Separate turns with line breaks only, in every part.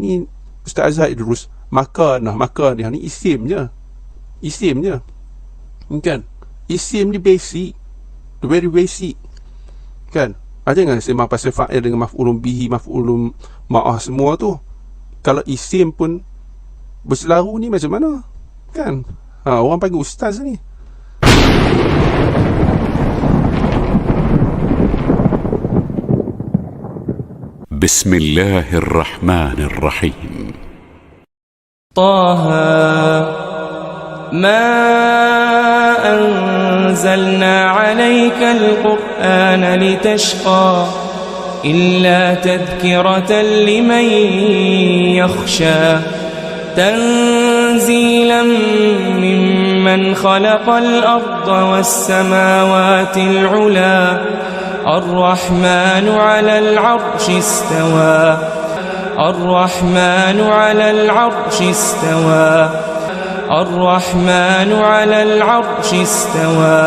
ini Ustaz Azhar Idrus makan ni isim je kan. Isim ni basic, very basic kan. Jangan sembang pasal fa'il dengan maf'ulun bihi, maf'ulun ma'ah semua tu. Kalau isim pun berselaru ni macam mana kan. Orang panggil ustaz ni.
Bismillahirrahmanirrahim.
Taha ma anzalna 'alaikal Qur'ana litashqa illa tadhkiratan liman yakhsha tanzilan mimman khalaqal arda was samawati al-'ula الرحمن على العرش استوى الرحمن على العرش استوى الرحمن على العرش استوى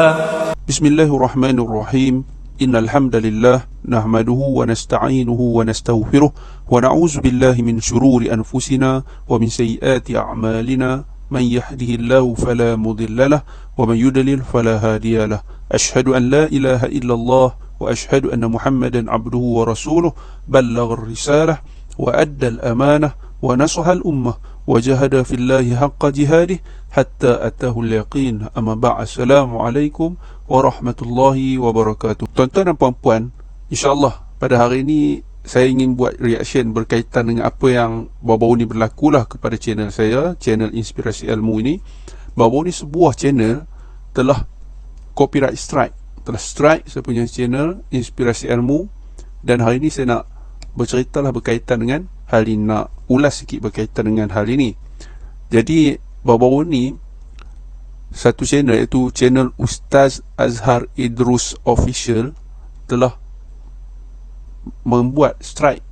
بسم الله الرحمن الرحيم إن الحمد لله نحمده ونستعينه ونستغفره ونعوذ بالله من شرور أنفسنا ومن سيئات أعمالنا من يهده الله فلا مضل له ومن يضلل فلا هادي له أشهد أن لا إله إلا الله وأشهد أن محمدا عبده ورسوله بلغ الرسالة وأدى الأمانة ونصح الأمة وجاهد في الله حق جهاده حتى أتاه اليقين. أما بعد, Assalamualaikum warahmatullahi wabarakatuh. Tuan-tuan dan puan-puan, InsyaAllah pada hari ini saya ingin buat reaction berkaitan dengan apa yang baru-baru ni berlakulah kepada channel saya, channel Inspirasi Ilmu ini. Baru-baru ni sebuah channel telah copyright strike, telah strike saya punya channel Inspirasi Ilmu. Dan hari ini saya nak berceritalah berkaitan dengan hal ini, nak ulas sikit berkaitan dengan hal ini. Jadi baru-baru ni satu channel, iaitu channel Ustaz Azhar Idrus Official, telah membuat strike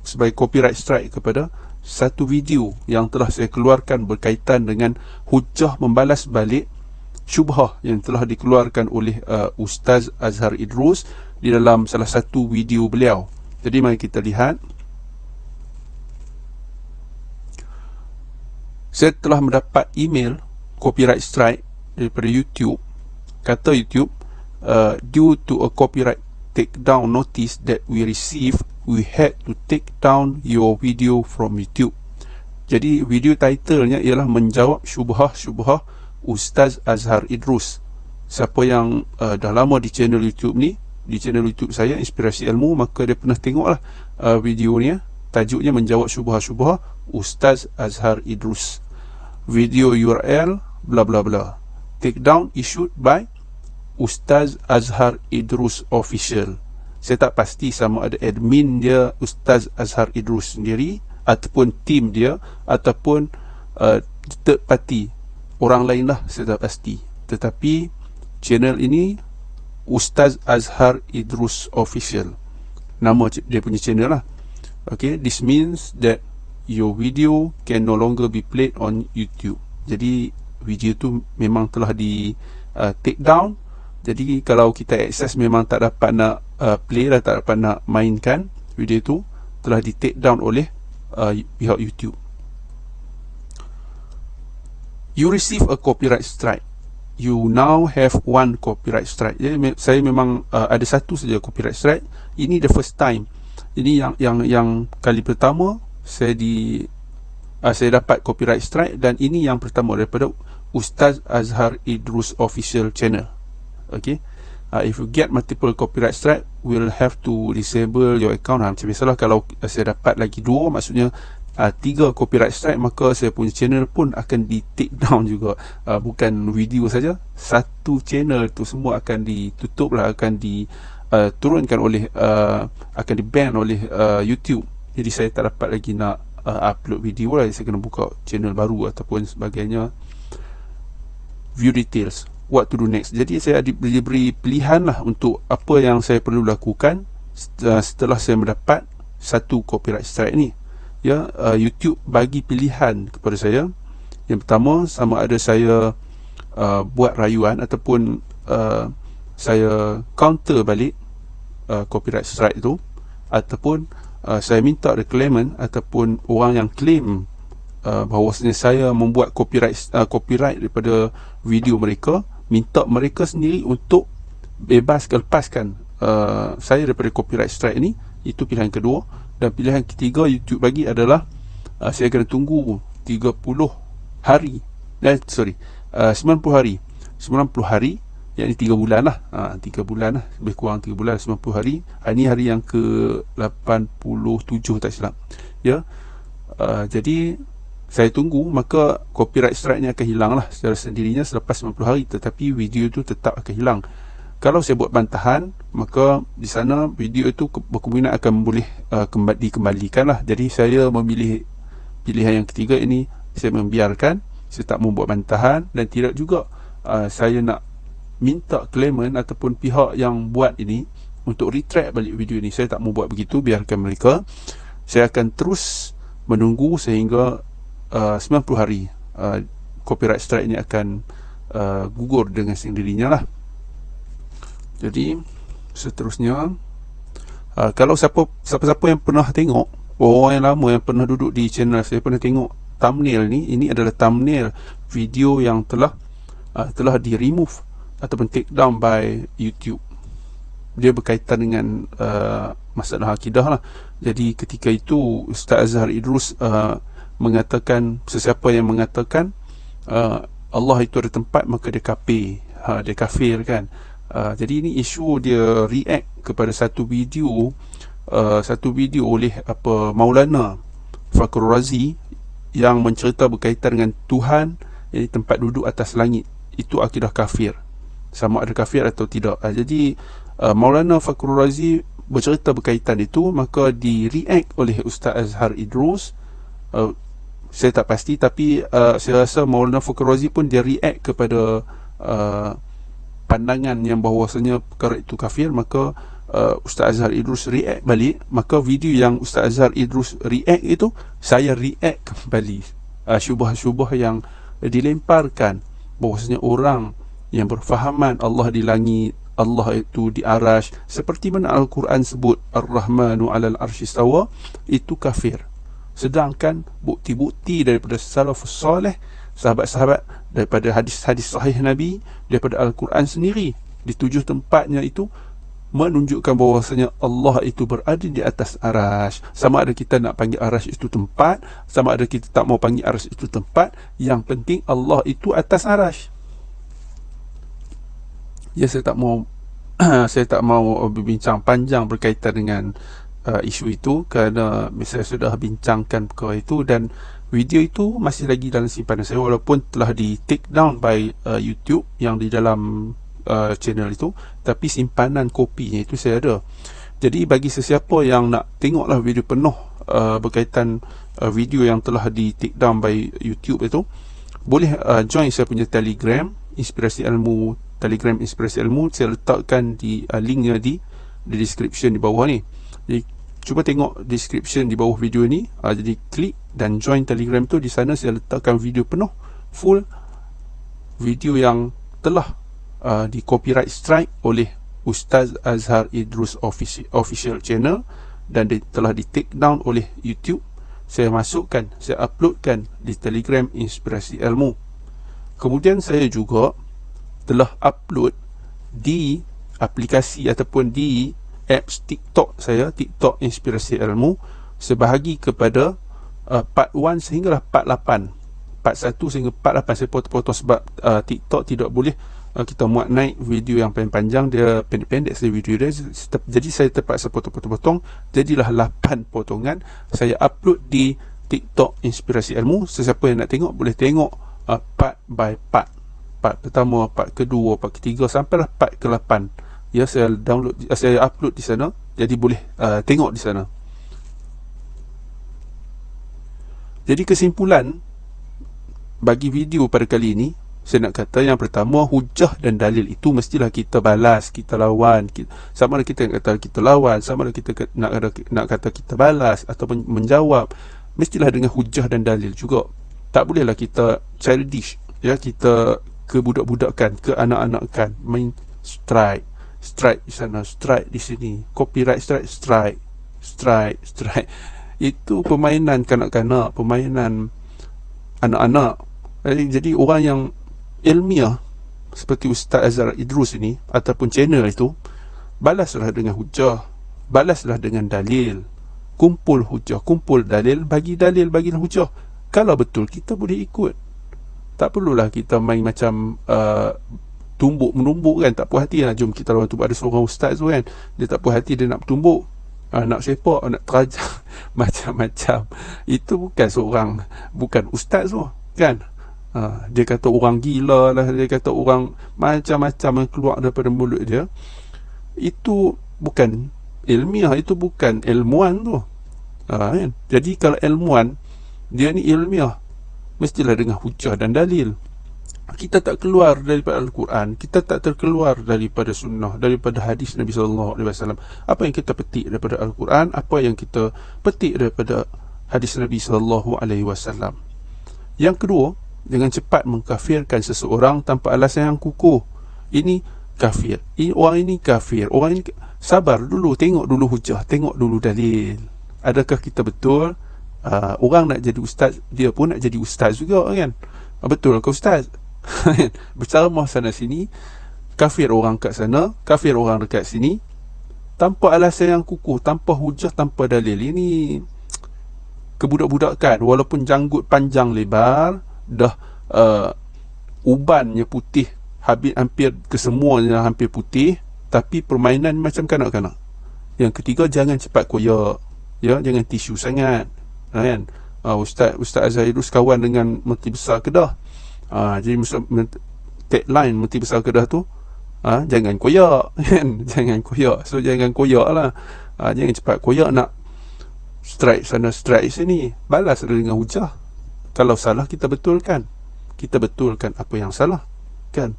sebagai copyright strike kepada satu video yang telah saya keluarkan berkaitan dengan hujah membalas balik syubhah yang telah dikeluarkan oleh Ustaz Azhar Idrus di dalam salah satu video beliau. Jadi mari kita lihat. Saya telah mendapat email copyright strike daripada YouTube. Kata YouTube, due to a copyright takedown notice that we received, we had to take down your video from YouTube. Jadi video titlenya ialah menjawab syubhah-syubhah Ustaz Azhar Idrus. Siapa yang dah lama di channel YouTube ni, di channel YouTube saya Inspirasi Ilmu, maka dia pernah tengoklah video ni. Tajuknya menjawab syubhah-syubhah Ustaz Azhar Idrus. Video URL bla bla bla. Takedown issued by Ustaz Azhar Idrus Official. Saya tak pasti sama ada admin dia Ustaz Azhar Idrus sendiri, ataupun tim dia, ataupun third party, orang lain lah, saya tak pasti. Tetapi channel ini Ustaz Azhar Idrus Official, nama dia punya channel lah. Okay, this means that your video can no longer be played on YouTube. Jadi video tu memang telah di take down. Jadi kalau kita akses memang tak dapat nak play lah, tak dapat nak mainkan video tu, telah di take down oleh pihak YouTube. You receive a copyright strike. You now have one copyright strike. Jadi saya memang ada satu saja copyright strike. Ini the first time. Ini yang kali pertama saya dapat copyright strike, dan ini yang pertama daripada Ustaz Azhar Idrus Official channel. Okay, if you get multiple copyright strike, we'll have to disable your account. Macam biasalah, kalau saya dapat lagi 2, maksudnya 3 copyright strike, maka saya punya channel pun akan di take down juga. Bukan video saja, satu channel tu semua akan ditutup lah, akan diturunkan oleh akan di ban oleh YouTube. Jadi saya tak dapat lagi nak upload video lah. Saya kena buka channel baru ataupun sebagainya. View details, what to do next. Jadi saya diberi pilihan lah untuk apa yang saya perlu lakukan setelah saya mendapat satu copyright strike ni. YouTube bagi pilihan kepada saya. Yang pertama, sama ada saya buat rayuan ataupun saya counter balik copyright strike tu, ataupun saya minta the claimant ataupun orang yang claim bahawasanya saya membuat copyright daripada video mereka, minta mereka sendiri untuk lepaskan saya daripada copyright strike ni. Itu pilihan kedua. Dan pilihan ketiga YouTube bagi adalah saya kena tunggu 30 hari 90 hari, yakni 3 bulan lah, 3 bulan lah, lebih kurang 3 bulan, 90 hari. Ini hari yang ke 87 tak silap ya. Jadi saya tunggu, maka copyright strike ni akan hilang lah secara sendirinya selepas 90 hari, tetapi video tu tetap akan hilang. Kalau saya buat bantahan, maka di sana video itu berkemungkinan akan boleh dikembalikan lah. Jadi saya memilih pilihan yang ketiga ini. Saya membiarkan, saya tak membuat bantahan, dan tidak juga saya nak minta claimant ataupun pihak yang buat ini untuk retract balik video ini. Saya tak mau buat begitu, biarkan mereka. Saya akan terus menunggu sehingga 90 hari copyright strike ini akan gugur dengan sendirinya lah. Jadi seterusnya, kalau siapa-siapa yang pernah tengok, orang yang lama yang pernah duduk di channel saya, pernah tengok thumbnail ni. Ini adalah thumbnail video yang telah di remove ataupun take down by YouTube. Dia berkaitan dengan masalah akidah lah. Jadi ketika itu Ustaz Azhar Idrus mengatakan, sesiapa yang mengatakan Allah itu ada tempat, maka dia kafir, dia kafir kan. Jadi ini isu dia react kepada satu video oleh Maulana Fakhrul Razi yang mencerita berkaitan dengan Tuhan yang tempat duduk atas langit. Itu akidah kafir, sama ada kafir atau tidak. Jadi Maulana Fakhrul Razi bercerita berkaitan itu, maka di react oleh Ustaz Azhar Idrus. Saya tak pasti, tapi saya rasa Maulana Fakhrul Razi pun dia react kepada pandangan yang bahawasanya perkara itu kafir. Maka Ustaz Azhar Idrus react balik. Maka video yang Ustaz Azhar Idrus react itu, saya react kembali. Syubah-syubah yang dilemparkan bahawasanya orang yang berfahaman Allah di langit, Allah itu di arash, seperti mana Al-Quran sebut Ar-Rahmanu 'alal arsy istawa, itu kafir. Sedangkan bukti-bukti daripada salafus soleh, sahabat-sahabat, daripada hadis-hadis sahih Nabi, daripada Al-Quran sendiri, di 7 tempatnya itu menunjukkan bahawasanya Allah itu berada di atas arash. Sama ada kita nak panggil arash itu tempat, sama ada kita tak mau panggil arash itu tempat, yang penting Allah itu atas arash. Ya, saya tak mau berbincang panjang berkaitan dengan isu itu, kerana saya sudah bincangkan perkara itu, dan video itu masih lagi dalam simpanan saya, walaupun telah di take down by YouTube yang di dalam channel itu, tapi simpanan kopinya itu saya ada. Jadi bagi sesiapa yang nak tengoklah video penuh berkaitan video yang telah di take down by YouTube itu, boleh join saya punya Telegram Inspirasi Ilmu, Telegram Inspirasi Ilmu. Saya letakkan di linknya di description di bawah ni. Jadi cuba tengok description di bawah video ni, jadi klik dan join Telegram tu. Di sana saya letakkan video penuh, full video yang telah di copyright strike oleh Ustaz Azhar Idrus official channel, dan telah di take down oleh YouTube. Saya masukkan, saya uploadkan di Telegram Inspirasi Ilmu. Kemudian saya juga telah upload di aplikasi ataupun di apps TikTok saya, TikTok Inspirasi Ilmu, sebahagi kepada part 1 sehinggalah part 8, part 1 sehingga part 8. Saya potong-potong sebab TikTok tidak boleh kita muat naik video yang panjang, dia pendek-pendek saja video dia. Jadi saya terpaksa potong-potong, jadilah 8 potongan saya upload di TikTok Inspirasi Ilmu. Sesiapa yang nak tengok boleh tengok part by part, part pertama, part kedua, part ketiga, sampailah part ke-8. Ya, saya download, saya upload di sana, jadi boleh tengok di sana. Jadi kesimpulan bagi video pada kali ini, saya nak kata yang pertama, hujah dan dalil itu mestilah kita balas, kita lawan. Sama ada kita kata kita lawan, sama ada kita nak kata kita balas ataupun menjawab, mestilah dengan hujah dan dalil juga. Tak bolehlah kita childish, ya, kita kebudak-budakan, ke anak-anakan, main strike di sana, strike di sini, copyright strike, strike. Itu permainan kanak-kanak, permainan anak-anak. Jadi orang yang ilmiah seperti Ustaz Azhar Idrus ini ataupun channel itu, balaslah dengan hujah, balaslah dengan dalil, kumpul hujah, kumpul dalil, bagilah hujah. Kalau betul kita boleh ikut. Tak perlulah kita main macam tumbuk menumbuk kan. Tak puas hati lah. Jom kita lawan tumbuk. Ada seorang ustaz tu kan, dia tak puas hati, dia nak tumbuk, nak sepak, nak terajak macam-macam. Itu bukan ustaz tu kan. Dia kata orang gila lah, dia kata orang macam-macam yang keluar daripada mulut dia. Itu bukan ilmiah, itu bukan ilmuwan tu. Kan? Jadi kalau ilmuwan, dia ni ilmiah, mestilah dengan hujah dan dalil. Kita tak keluar daripada Al-Quran, kita tak terkeluar daripada sunnah, daripada hadis Nabi SAW. Apa yang kita petik daripada Al-Quran, apa yang kita petik daripada hadis Nabi SAW. Yang kedua, jangan cepat mengkafirkan seseorang tanpa alasan yang kukuh. Ini kafir, orang ini kafir, orang ini. Sabar dulu, tengok dulu hujah, tengok dulu dalil. Adakah kita betul? Orang nak jadi ustaz, dia pun nak jadi ustaz juga kan. Betul ke ustaz? Berceramah sana sini, kafir orang kat sana, kafir orang dekat sini, tanpa alasan yang kukuh, tanpa hujah, tanpa dalil. Ini kebudak-budakan. Walaupun janggut panjang lebar, dah ubannya putih, hampir kesemuanya hampir putih, tapi permainan macam kanak-kanak. Yang ketiga, jangan cepat koyak, ya, jangan tisu sangat kan. Ustaz Azhar Idrus kawan dengan Menteri Besar Kedah. Jadi tagline Menteri Besar Kedah tu, jangan koyak kan. Jangan koyak. So jangan koyak lah. Jangan cepat koyak nak strike sana strike sini. Balas dengan hujah. Kalau salah kita betulkan. Kita betulkan apa yang salah kan.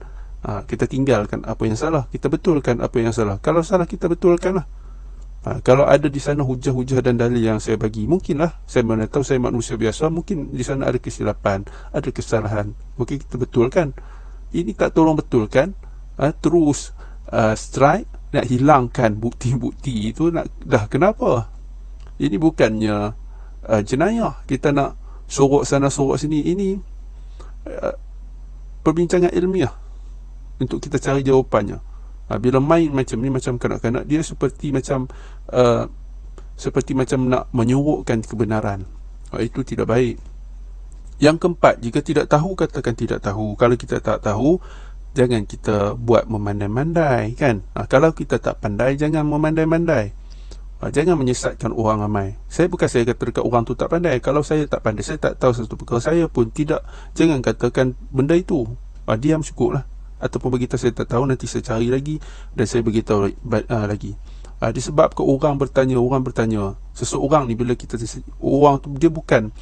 Kita tinggalkan apa yang salah, kita betulkan apa yang salah. Kalau salah kita betulkan lah. Kalau ada di sana hujah-hujah dan dalil yang saya bagi, mungkinlah, saya mana tahu, saya manusia biasa, mungkin di sana ada kesilapan, ada kesalahan, mungkin kita betulkan. Ini tak tolong betulkan, terus strike, nak hilangkan bukti-bukti itu, dah kenapa? Ini bukannya jenayah, kita nak sorok sana sorok sini. Ini perbincangan ilmiah untuk kita cari jawapannya. Bila main macam ni, macam kanak-kanak, dia seperti macam nak menyorokkan kebenaran. Itu tidak baik. Yang keempat, jika tidak tahu, katakan tidak tahu. Kalau kita tak tahu, jangan kita buat memandai-mandai kan. Kalau kita tak pandai, jangan memandai-mandai. Jangan menyesatkan orang ramai. Saya kata dekat orang tu tak pandai. Kalau saya tak pandai, saya tak tahu sesuatu perkara, saya pun tidak. Jangan katakan benda itu. Diam cukup lah. Ataupun beritahu saya tak tahu, nanti saya cari lagi dan saya beritahu lagi. Disebabkan orang bertanya, seseorang ni bila kita, orang tu dia bukan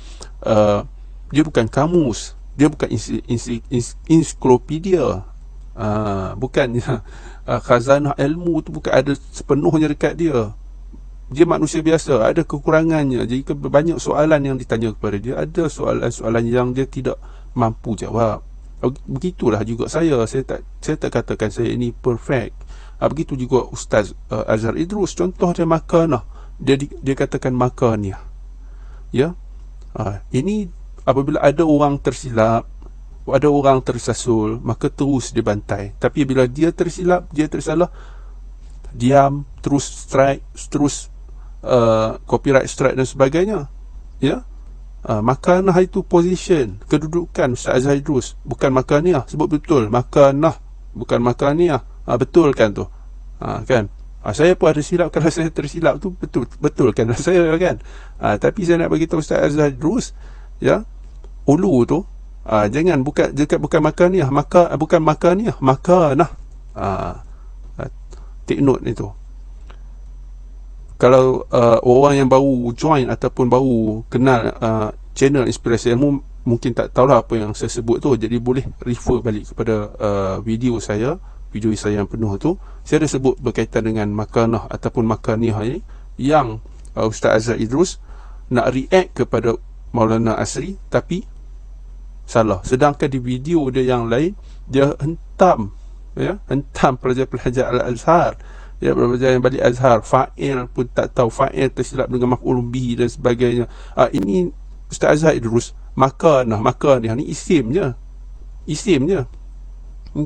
kamus, dia bukan ensiklopedia, bukan khazanah ilmu tu bukan ada sepenuhnya dekat dia. Dia manusia biasa, ada kekurangannya. Jadi banyak soalan yang ditanya kepada dia, ada soalan-soalan yang dia tidak mampu jawab. Begitulah juga saya tak katakan saya ini perfect. Begitu juga Ustaz Azhar Idrus. Contoh dia makanah, dia katakan makanah, ya. Ini apabila ada orang tersilap, ada orang tersasul, maka terus dibantai. Tapi bila dia tersilap, dia tersalah, diam, terus strike, terus copyright strike dan sebagainya, ya. Makanah itu position, kedudukan Ustaz Azhar Idrus, bukan makaniah. Sebut betul, makanah, bukan makaniah. Betul kan tu, kan. Saya pun ada silap. Kalau saya tersilap tu, betul kan saya kan. Tapi saya nak bagi tahu Ustaz Azhar Idrus, ya, ulu tu jangan bukan makaniah, bukan makaniah, makanah. Take note itu. Kalau orang yang baru join ataupun baru kenal channel Inspirasi Ilmu, mungkin tak tahulah apa yang saya sebut tu. Jadi boleh refer balik kepada video saya yang penuh tu. Saya ada sebut berkaitan dengan makanah ataupun makaniah ini, yang Ustaz Azhar Idrus nak react kepada Maulana Asri tapi salah. Sedangkan di video dia yang lain, dia hentam pelajar-pelajar Al-Azhar Ya, belajar yang balik Azhar, fa'il pun tak tahu, fa'il tersilap dengan maf'ulun bihi dan sebagainya. Ini Ustaz Azhar Idrus, makan ni isim je,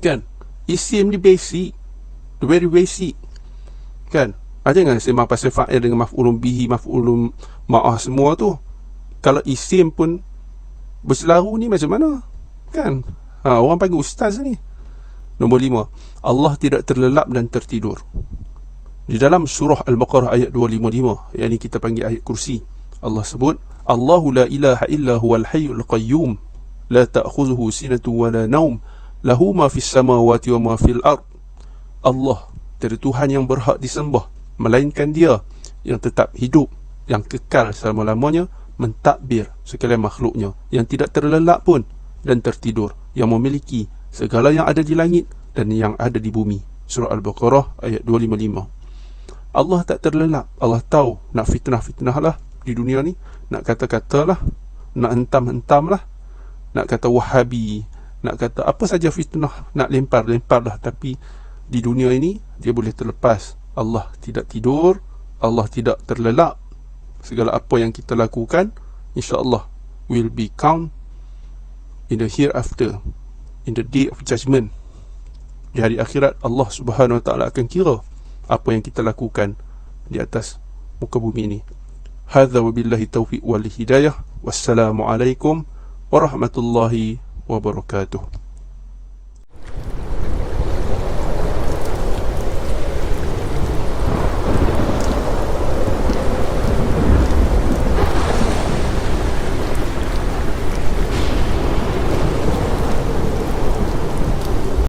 kan? Isim ni basic, very basic, kan? Jangan sembang pasal fa'il dengan maf'ulun bihi, maf'ulun ma'ah semua tu. Kalau isim pun berselaru ni macam mana, kan? Orang panggil ustaz ni. Nombor 5, Allah tidak terlelap dan tertidur. Di dalam surah Al-Baqarah ayat 255, yang ini kita panggil ayat kursi, Allah sebut, Allahu la ilaha illa huwal hayyul qayyum la ta'khudhuhu sinatun wa la naum lahu ma fis samawati wa ma fil ard. Allah, tiada Tuhan yang berhak disembah melainkan Dia yang tetap hidup, yang kekal selama-lamanya, mentadbir sekalian makhluknya, yang tidak terlelap pun dan tertidur, yang memiliki segala yang ada di langit dan yang ada di bumi. Surah Al-Baqarah ayat 255. Allah tak terlelap. Allah tahu nak fitnah-fitnah lah di dunia ni, nak kata-kata lah, nak hentam-hentam lah, nak kata wahabi, nak kata apa saja fitnah, nak lempar-lempar lah. Tapi di dunia ini dia boleh terlepas. Allah tidak tidur, Allah tidak terlelap. Segala apa yang kita lakukan, insya-Allah will be count in the hereafter, in the day of judgment. Di hari akhirat, Allah Subhanahu Wa Taala akan kira apa yang kita lakukan di atas muka bumi ini. Hadza wabillahi taufiq wal hidayah. Wassalamualaikum warahmatullahi wabarakatuh.